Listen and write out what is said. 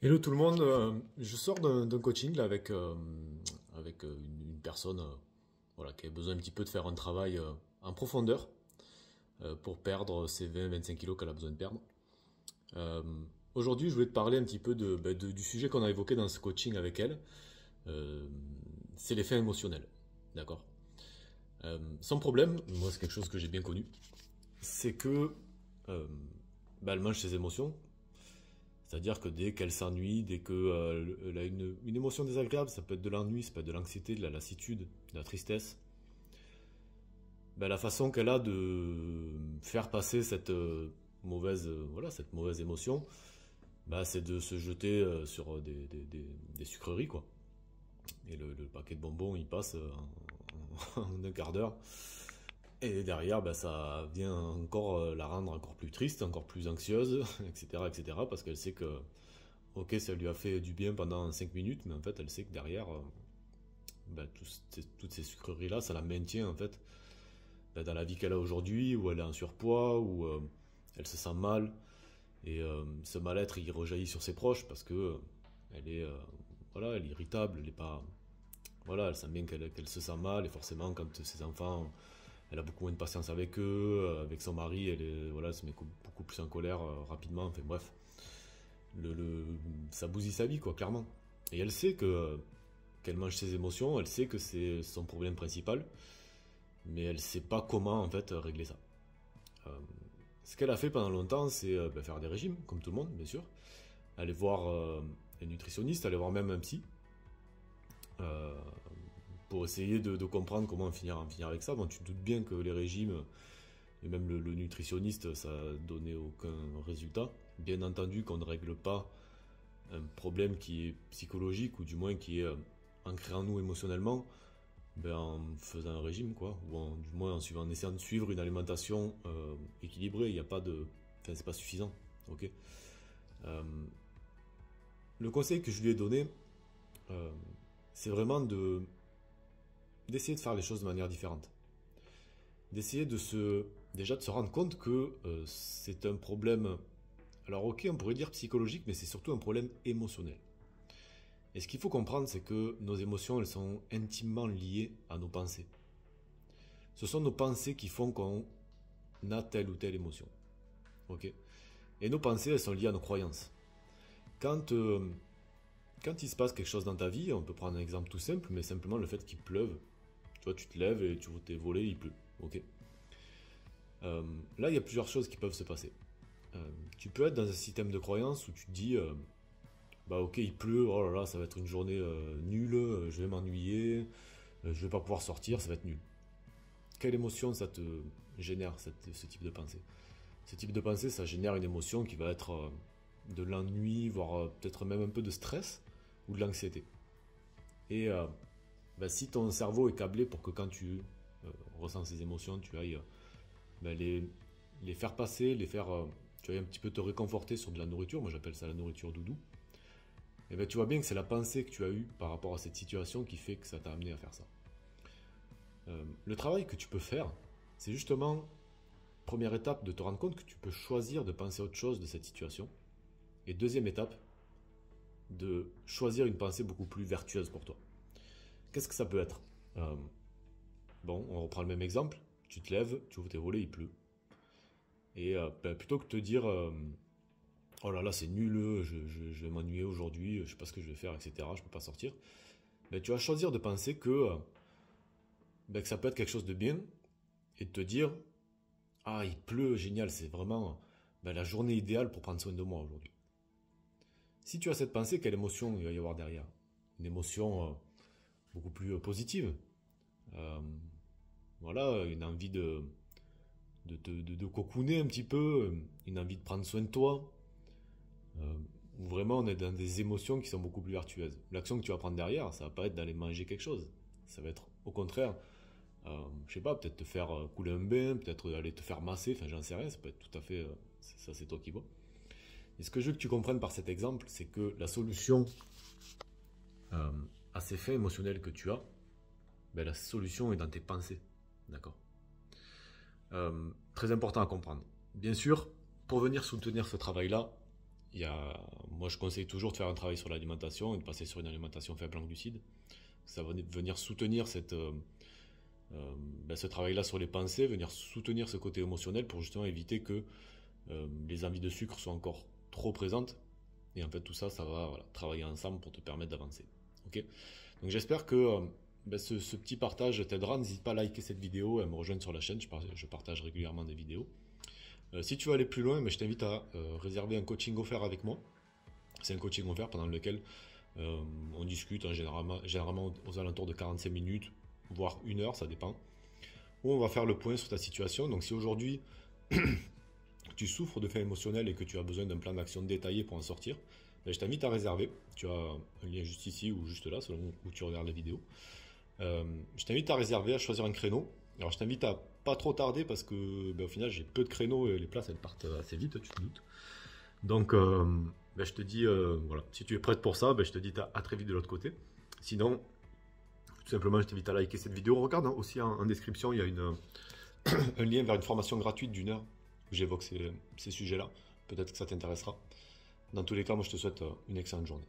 Hello tout le monde, je sors d'un coaching là, avec une personne voilà, qui a besoin un petit peu de faire un travail en profondeur pour perdre ces 20-25 kilos qu'elle a besoin de perdre. Euh, Aujourd'hui, je voulais te parler un petit peu du sujet qu'on a évoqué dans ce coaching avec elle. Euh, c'est l'effet émotionnel, d'accord. Son problème, moi c'est quelque chose que j'ai bien connu, c'est que euh, elle mange ses émotions. C'est-à-dire que dès qu'elle s'ennuie, dès qu'elle a une émotion désagréable, ça peut être de l'ennui, ça peut être de l'anxiété, de la lassitude, de la tristesse, la façon qu'elle a de faire passer cette voilà, cette mauvaise émotion, c'est de se jeter sur des sucreries, quoi. Et le paquet de bonbons, il passe en un quart d'heure. Et derrière, ça vient encore la rendre encore plus triste, encore plus anxieuse, etc., etc., parce qu'elle sait que ok, ça lui a fait du bien pendant 5 minutes, mais en fait, elle sait que derrière, toutes ces sucreries-là, ça la maintient en fait dans la vie qu'elle a aujourd'hui, où elle est en surpoids, où elle se sent mal, et ce mal-être, il rejaillit sur ses proches parce que elle est, voilà, elle est irritable, elle est pas, voilà, elle sent bien qu'elle se sent mal, et forcément, quand ses enfants, elle a beaucoup moins de patience avec eux, avec son mari, voilà, elle se met beaucoup plus en colère rapidement, enfin bref, ça bousille sa vie, quoi, clairement. Et elle sait qu'elle mange ses émotions, elle sait que c'est son problème principal, mais elle sait pas comment en fait régler ça. Euh, Ce qu'elle a fait pendant longtemps, c'est faire des régimes, comme tout le monde, bien sûr. Aller voir un nutritionniste, aller voir même un psy, euh, pour essayer de comprendre comment en finir avec ça. Bon, tu te doutes bien que les régimes, et même le nutritionniste, ça donnait aucun résultat. Bien entendu qu'on ne règle pas un problème qui est psychologique, ou du moins qui est ancré en nous émotionnellement, en faisant un régime, quoi, ou du moins en essayant de suivre une alimentation équilibrée. Il n'y a pas de, enfin, c'est pas suffisant, ok. Euh, le conseil que je lui ai donné, euh, c'est vraiment d'essayer de faire les choses de manière différente, d'essayer déjà de se rendre compte que c'est un problème. Alors ok, on pourrait dire psychologique, mais c'est surtout un problème émotionnel. Et ce qu'il faut comprendre, c'est que nos émotions, elles sont intimement liées à nos pensées. Ce sont nos pensées qui font qu'on a telle ou telle émotion. Ok. Et nos pensées, elles sont liées à nos croyances. Quand, euh, Quand il se passe quelque chose dans ta vie, on peut prendre un exemple tout simple, mais simplement le fait qu'il pleuve. Tu vois, tu te lèves et tu vois tes volets, il pleut. Ok. Euh, Là, il y a plusieurs choses qui peuvent se passer. Tu peux être dans un système de croyance où tu te dis, ok, il pleut, oh là là, ça va être une journée nulle, je vais m'ennuyer, je vais pas pouvoir sortir, ça va être nul. Quelle émotion ça te génère, ce type de pensée? Ce type de pensée, ça génère une émotion qui va être de l'ennui, voire peut-être même un peu de stress ou de l'anxiété. Et si ton cerveau est câblé pour que quand tu ressens ces émotions, tu ailles les faire passer, tu ailles un petit peu te réconforter sur de la nourriture, moi j'appelle ça la nourriture doudou, et tu vois bien que c'est la pensée que tu as eue par rapport à cette situation qui fait que ça t'a amené à faire ça. Le travail que tu peux faire, c'est justement, première étape, de te rendre compte que tu peux choisir de penser autre chose de cette situation. Et deuxième étape, de choisir une pensée beaucoup plus vertueuse pour toi. Qu'est-ce que ça peut être? Euh, Bon, on reprend le même exemple. Tu te lèves, tu ouvres tes volets, il pleut. Et plutôt que de te dire oh là là, c'est nul, je vais m'ennuyer aujourd'hui, je sais pas ce que je vais faire, etc., je peux pas sortir, tu vas choisir de penser que ça peut être quelque chose de bien, et de te dire ah, il pleut, génial, c'est vraiment la journée idéale pour prendre soin de moi aujourd'hui. Si tu as cette pensée, quelle émotion il va y avoir derrière? Une émotion beaucoup plus positive. Euh, voilà, une envie de cocooner un petit peu, une envie de prendre soin de toi. Où vraiment on est dans des émotions qui sont beaucoup plus vertueuses. L'action que tu vas prendre derrière, ça va pas être d'aller manger quelque chose. Ça va être au contraire, je sais pas, peut-être te faire couler un bain, peut-être aller te faire masser, enfin j'en sais rien, ça peut être tout à fait, ça c'est toi qui vois. Et ce que je veux que tu comprennes par cet exemple, c'est que la solution euh, à ces faits émotionnels que tu as, la solution est dans tes pensées. D'accord. Très important à comprendre. Bien sûr, pour venir soutenir ce travail-là, moi je conseille toujours de faire un travail sur l'alimentation et de passer sur une alimentation faible en glucides. Ça va venir soutenir ce travail-là sur les pensées, venir soutenir ce côté émotionnel pour justement éviter que les envies de sucre soient encore trop présentes. Et en fait, tout ça, ça va travailler ensemble pour te permettre d'avancer. Ok. Donc j'espère que ce petit partage t'aidera. N'hésite pas à liker cette vidéo et à me rejoindre sur la chaîne. Je partage régulièrement des vidéos. Si tu veux aller plus loin, je t'invite à réserver un coaching offert avec moi. C'est un coaching offert pendant lequel on discute généralement aux alentours de 45 minutes, voire 1 heure, ça dépend. Où on va faire le point sur ta situation. Donc si aujourd'hui tu souffres de faim émotionnel et que tu as besoin d'un plan d'action détaillé pour en sortir, je t'invite à réserver. Tu as un lien juste ici ou juste là, selon où tu regardes la vidéo. Je t'invite à réserver, à choisir un créneau. Alors je t'invite à pas trop tarder parce que au final j'ai peu de créneaux et les places elles partent assez vite, tu te doutes. Donc je te dis, voilà, si tu es prête pour ça, je te dis à très vite de l'autre côté. Sinon, tout simplement, je t'invite à liker cette vidéo. Regarde aussi en description, il y a un lien vers une formation gratuite d'1 heure où j'évoque ces sujets-là. Peut-être que ça t'intéressera. Dans tous les cas, moi je te souhaite une excellente journée.